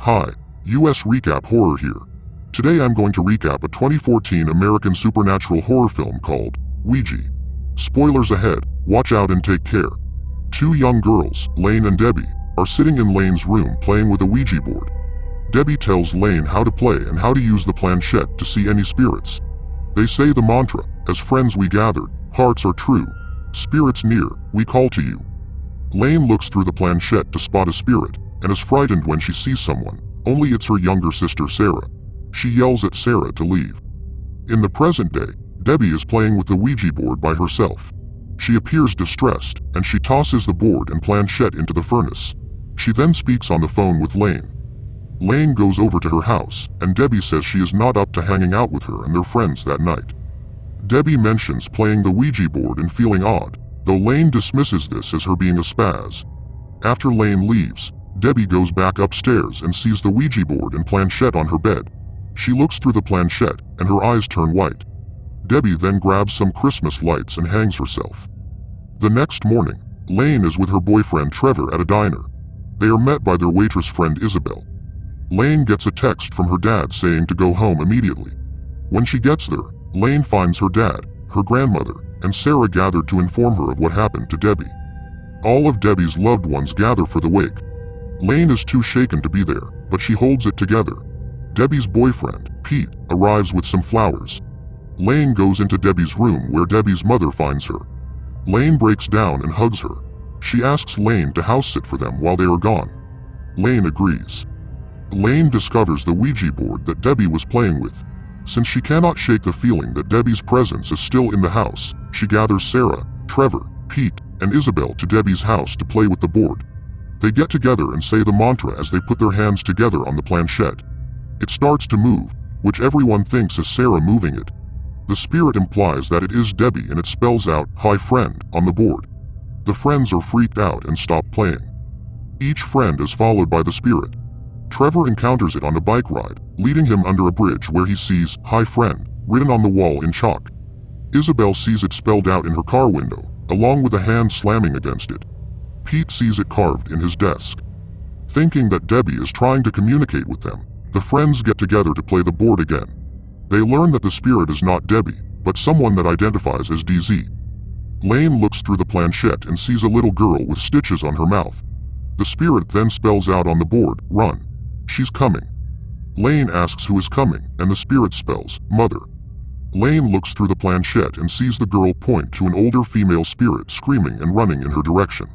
Hi, US Recap Horror here. Today I'm going to recap a 2014 American supernatural horror film called Ouija. Spoilers ahead, watch out and take care. Two young girls, Lane and Debbie, are sitting in Lane's room playing with a Ouija board. Debbie tells Lane how to play and how to use the planchette to see any spirits. They say the mantra, "As friends we gathered, hearts are true. Spirits near, we call to you." Lane looks through the planchette to spot a spirit, and is frightened when she sees someone, only it's her younger sister Sarah. She yells at Sarah to leave. In the present day, Debbie is playing with the Ouija board by herself. She appears distressed, and she tosses the board and planchette into the furnace. She then speaks on the phone with Lane. Lane goes over to her house, and Debbie says she is not up to hanging out with her and their friends that night. Debbie mentions playing the Ouija board and feeling odd, though Lane dismisses this as her being a spaz. After Lane leaves, Debbie goes back upstairs and sees the Ouija board and planchette on her bed. She looks through the planchette, and her eyes turn white. Debbie then grabs some Christmas lights and hangs herself. The next morning, Lane is with her boyfriend Trevor at a diner. They are met by their waitress friend Isabel. Lane gets a text from her dad saying to go home immediately. When she gets there, Lane finds her dad, her grandmother, and Sarah gathered to inform her of what happened to Debbie. All of Debbie's loved ones gather for the wake. Lane is too shaken to be there, but she holds it together. Debbie's boyfriend, Pete, arrives with some flowers. Lane goes into Debbie's room where Debbie's mother finds her. Lane breaks down and hugs her. She asks Lane to house sit for them while they are gone. Lane agrees. Lane discovers the Ouija board that Debbie was playing with. Since she cannot shake the feeling that Debbie's presence is still in the house, she gathers Sarah, Trevor, Pete, and Isabel to Debbie's house to play with the board. They get together and say the mantra as they put their hands together on the planchette. It starts to move, which everyone thinks is Sarah moving it. The spirit implies that it is Debbie and it spells out, "Hi friend," on the board. The friends are freaked out and stop playing. Each friend is followed by the spirit. Trevor encounters it on a bike ride, leading him under a bridge where he sees, "Hi friend," written on the wall in chalk. Isabel sees it spelled out in her car window, along with a hand slamming against it. Pete sees it carved in his desk. Thinking that Debbie is trying to communicate with them, the friends get together to play the board again. They learn that the spirit is not Debbie, but someone that identifies as DZ. Lane looks through the planchette and sees a little girl with stitches on her mouth. The spirit then spells out on the board, "Run. She's coming." Lane asks who is coming, and the spirit spells, "Mother." Lane looks through the planchette and sees the girl point to an older female spirit screaming and running in her direction.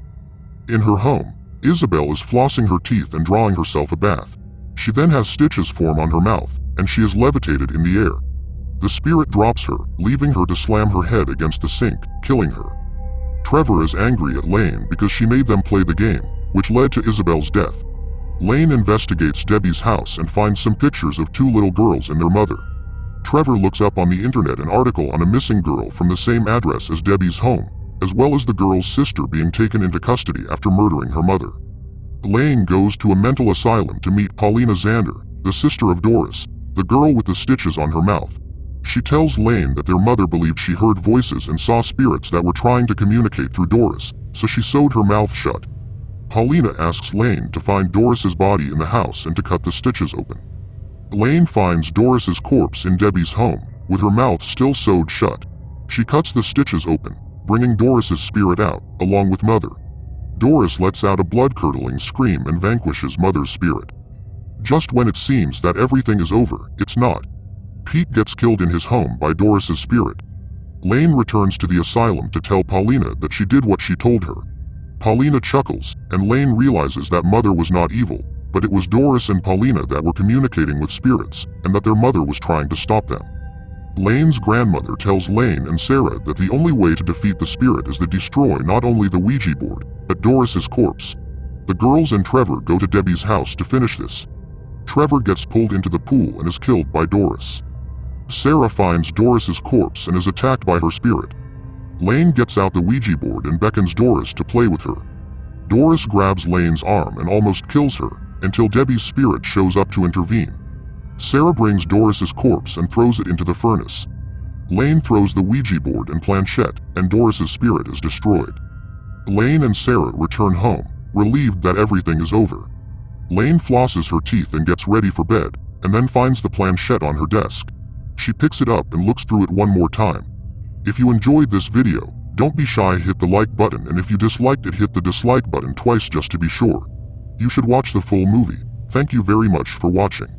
In her home, Isabel is flossing her teeth and drawing herself a bath. She then has stitches form on her mouth, and she is levitated in the air. The spirit drops her, leaving her to slam her head against the sink, killing her. Trevor is angry at Lane because she made them play the game, which led to Isabel's death. Lane investigates Debbie's house and finds some pictures of two little girls and their mother. Trevor looks up on the internet an article on a missing girl from the same address as Debbie's home, as well as the girl's sister being taken into custody after murdering her mother. Lane goes to a mental asylum to meet Paulina Zander, the sister of Doris, the girl with the stitches on her mouth. She tells Lane that their mother believed she heard voices and saw spirits that were trying to communicate through Doris, so she sewed her mouth shut. Paulina asks Lane to find Doris's body in the house and to cut the stitches open. Lane finds Doris's corpse in Debbie's home, with her mouth still sewed shut. She cuts the stitches open, bringing Doris's spirit out, along with Mother. Doris lets out a blood-curdling scream and vanquishes Mother's spirit. Just when it seems that everything is over, it's not. Pete gets killed in his home by Doris's spirit. Lane returns to the asylum to tell Paulina that she did what she told her. Paulina chuckles, and Lane realizes that Mother was not evil, but it was Doris and Paulina that were communicating with spirits, and that their mother was trying to stop them. Lane's grandmother tells Lane and Sarah that the only way to defeat the spirit is to destroy not only the Ouija board, but Doris's corpse. The girls and Trevor go to Debbie's house to finish this. Trevor gets pulled into the pool and is killed by Doris. Sarah finds Doris's corpse and is attacked by her spirit. Lane gets out the Ouija board and beckons Doris to play with her. Doris grabs Lane's arm and almost kills her, until Debbie's spirit shows up to intervene. Sarah brings Doris's corpse and throws it into the furnace. Lane throws the Ouija board and planchette, and Doris's spirit is destroyed. Lane and Sarah return home, relieved that everything is over. Lane flosses her teeth and gets ready for bed, and then finds the planchette on her desk. She picks it up and looks through it one more time. If you enjoyed this video, don't be shy, hit the like button, and if you disliked it, hit the dislike button twice just to be sure. You should watch the full movie. Thank you very much for watching.